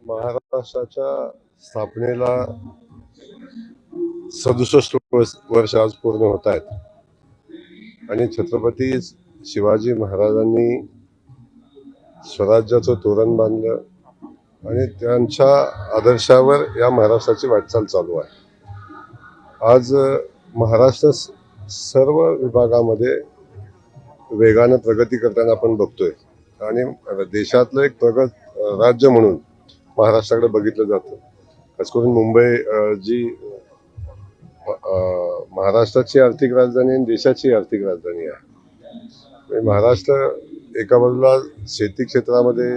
महाराष्ट्राच्या स्थापनेला 67 वर्ष आज पूर्ण होत आहेत आणि छत्रपती शिवाजी महाराजांनी स्वराज्याचं तोरण बांधलं आणि त्यांच्या आदर्शावर या महाराष्ट्राची वाटचाल चालू आहे. आज महाराष्ट्र सर्व विभागामध्ये वेगानं प्रगती करताना आपण बघतोय आणि देशातलं एक प्रगत राज्य म्हणून महाराष्ट्राकडे बघितलं जातं. खास करून मुंबई जी महाराष्ट्राची आर्थिक राजधानी आणि देशाची आर्थिक राजधानी आहे. महाराष्ट्र एका बाजूला शेती क्षेत्रामध्ये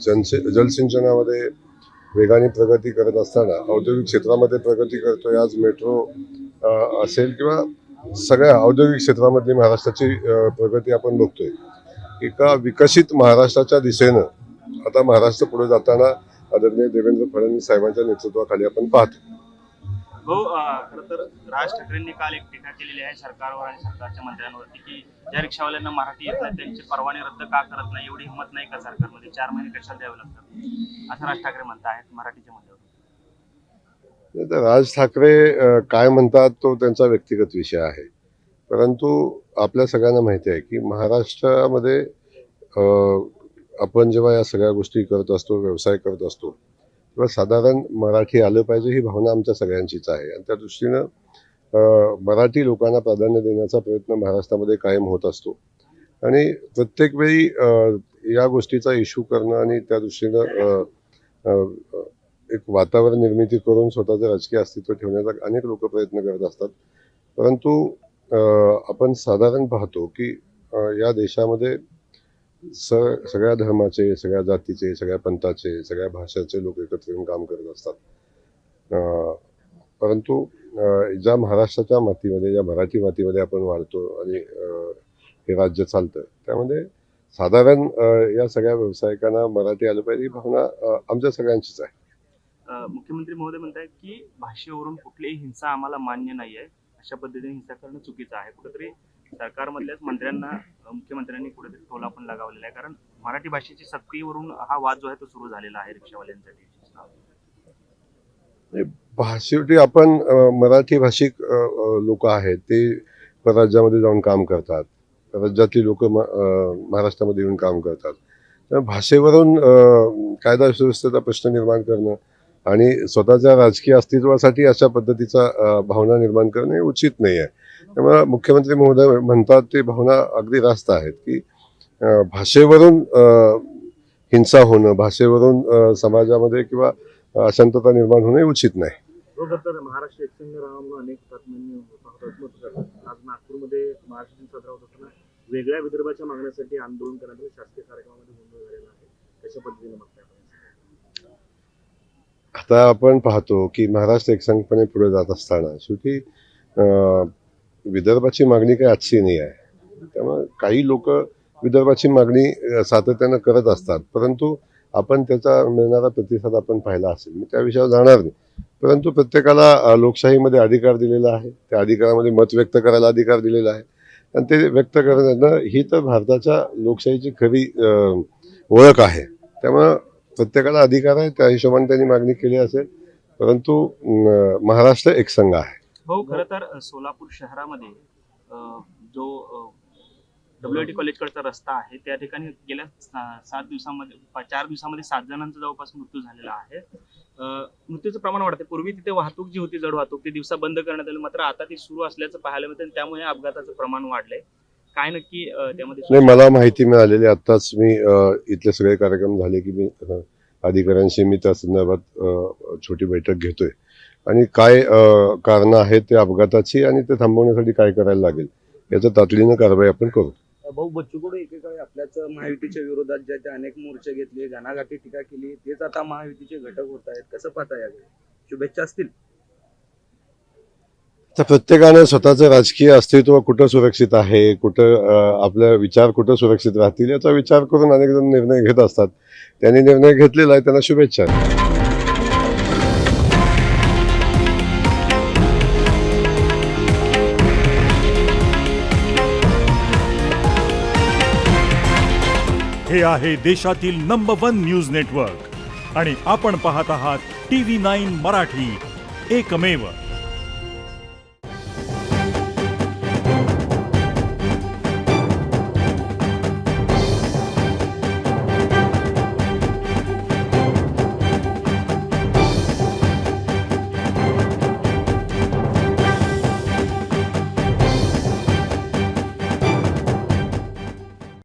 जलसिंचनामध्ये वेगाने प्रगती करत असताना औद्योगिक क्षेत्रामध्ये प्रगती करतोय. आज मेट्रो असेल किंवा सगळ्या औद्योगिक क्षेत्रामधली महाराष्ट्राची प्रगती आपण बघतोय. एका विकसित महाराष्ट्राच्या दिशेनं आता महाराष्ट्र पुढे जाताना आदरणीय देवेंद्र फडणवीस साहेबांच्या नेतृत्वाखाली आपण पाहतो. खरं तर राज ठाकरेंनी काल एक टीका केलेली आहे सरकारवर आणि सरकारच्या मंत्र्यांवरती की ज्या रिक्षावाल्यांना मराठी येत नाही त्यांचे परवाने रद्द का करत नाही, एवढी हिंमत नाही का सरकारमध्ये, 4 महिने कशाला द्यावे लागतात असं राज ठाकरे म्हणत आहेत मराठीच्या मुद्द्यावर. राज ठाकरे काय म्हणतात तो त्यांचा व्यक्तिगत विषय आहे, परंतु आपल्या सगळ्यांना माहिती आहे की महाराष्ट्रामध्ये आपण जेव्हा या सगळ्या गोष्टी करत असतो, व्यवसाय करत असतो, तेव्हा साधारण मराठी आलं पाहिजे ही भावना आमच्या सगळ्यांचीच आहे आणि त्या दृष्टीनं मराठी लोकांना प्राधान्य देण्याचा प्रयत्न महाराष्ट्रामध्ये कायम होत असतो आणि प्रत्येक वेळी या गोष्टीचा इश्यू करणं आणि त्या दृष्टीनं एक वातावरण निर्मिती करून स्वतःचं राजकीय अस्तित्व ठेवण्याचा अनेक लोक प्रयत्न करत असतात. परंतु आपण साधारण पाहतो की या देशामध्ये सगळ्या धर्माचे, सगळ्या जातीचे, सगळ्या पंथाचे, सगळ्या भाषाचे लोक एकत्र येऊन काम करत असतात. परंतु ज्या महाराष्ट्राच्या मातीमध्ये, ज्या मराठी मातीमध्ये आपण वाढतो आणि हे राज्य चालतं, त्यामध्ये साधारण या सगळ्या व्यावसायिकांना मराठी आलं पाहिजे ही भावना आमच्या सगळ्यांचीच आहे. मुख्यमंत्री महोदय म्हणतात की भाषेवरून कुठलीही हिंसा आम्हाला मान्य नाही आहे, अशा पद्धतीने हिंसा करणं चुकीचं आहे. कुठेतरी सरकारमधल्याच मंत्र्यांना मुख्यमंत्र्यांनी कुठेतरी टोला पण लगावलेला आहे, कारण मराठी भाषेची सक्तीवरून हा वाद जो आहे तो सुरू झालेला आहे रिक्षावाल्यांसाठी. भाषेवरती आपण मराठी भाषिक लोक आहेत ते परराज्यामध्ये जाऊन काम करतात, राज्यातली लोक महाराष्ट्रामध्ये येऊन काम करतात. तर भाषेवरून कायदा सुव्यवस्थेचा प्रश्न निर्माण करणं आणि स्वतःच्या राजकीय अस्तित्वासाठी अशा पद्धतीचा भावना निर्माण करणं हे उचित नाही आहे. त्यामुळे मुख्यमंत्री महोदय म्हणतात ते भावना अगदी रास्त आहेत की भाषेवरून हिंसा होणं, भाषेवरून समाजामध्ये किंवा अशांतता निर्माण होणं हे उचित नाही. महाराष्ट्र एकसंघ राहा म्हणून अनेक आज नागपूरमध्ये महाराष्ट्र दिन साजरा होत असताना वेगळ्या विदर्भाच्या मागण्यासाठी आंदोलन करण्यासाठी शासकीय कार्यक्रमामध्ये गोंधळ झालेला आहे, कशा पद्धतीने बघताय? आता आपण पाहतो की महाराष्ट्र एकसंघपणे पुढे जात असताना शेवटी विदर्भाची मागणी काही आजची नाही आहे. त्यामुळे काही लोक विदर्भाची मागणी सातत्यानं करत असतात, परंतु आपण त्याचा मिळणारा प्रतिसाद आपण पाहिला असेल. मी त्या विषयावर जाणार नाही, परंतु प्रत्येकाला लोकशाहीमध्ये अधिकार दिलेला आहे, त्या अधिकारामध्ये मत व्यक्त करायला अधिकार दिलेला आहे आणि ते व्यक्त करणं ही तर भारताच्या लोकशाहीची खरी ओळख आहे. त्यामुळं प्रत्येकाला अधिकार आहे, त्या हिशोबाने त्यांनी मागणी केली असेल, परंतु महाराष्ट्र एकसंघ आहे. हो, खरं तर सोलापूर शहरामध्ये जो WIT कॉलेजकडचा रस्ता आहे त्या ठिकाणी गेल्या 4 दिवसामध्ये 7 जणांचा जवळपास मृत्यू झालेला आहे. मृत्यूचं प्रमाण वाढते. पूर्वी तिथे वाहतूक जी होती, जड वाहतूक, ती दिवसा बंद करण्यात आली, मात्र आता ती सुरू असल्याचं पाहायला मिळतं, त्यामुळे अपघाताचं प्रमाण वाढलंय. काय नक्की त्यामध्ये? नाही, मला माहिती मिळालेली आत्ताच मी इथले सगळे कार्यक्रम झाले की मी अधिकाऱ्यांशी मी त्या संदर्भात छोटी बैठक घेतोय आणि काय कारणं आहेत त्या अपघाताची आणि ते थांबवण्यासाठी काय करायला लागेल याचं तातडीनं कारवाई आपण करू. भाऊ, बच्चू कडू एकेकाळी आपल्याच महायुतीच्या विरोधात ज्या त्या अनेक मोर्चे घेतले, घणाघाती टीका केली, तेच आता महायुतीचे घटक होत आहेत. कसं पाहता याकडे? शुभेच्छा असतील. तर प्रत्येकानं स्वतःचं राजकीय अस्तित्व कुठं सुरक्षित आहे, कुठं आपले विचार कुठं सुरक्षित राहतील याचा विचार करून अनेक जण निर्णय घेत असतात. त्यांनी निर्णय घेतलेला आहे, त्यांना शुभेच्छा. हे आहे देशातील नंबर 1 न्यूज नेटवर्क आणि आपण पाहत आहात TV9 मराठी, एकमेव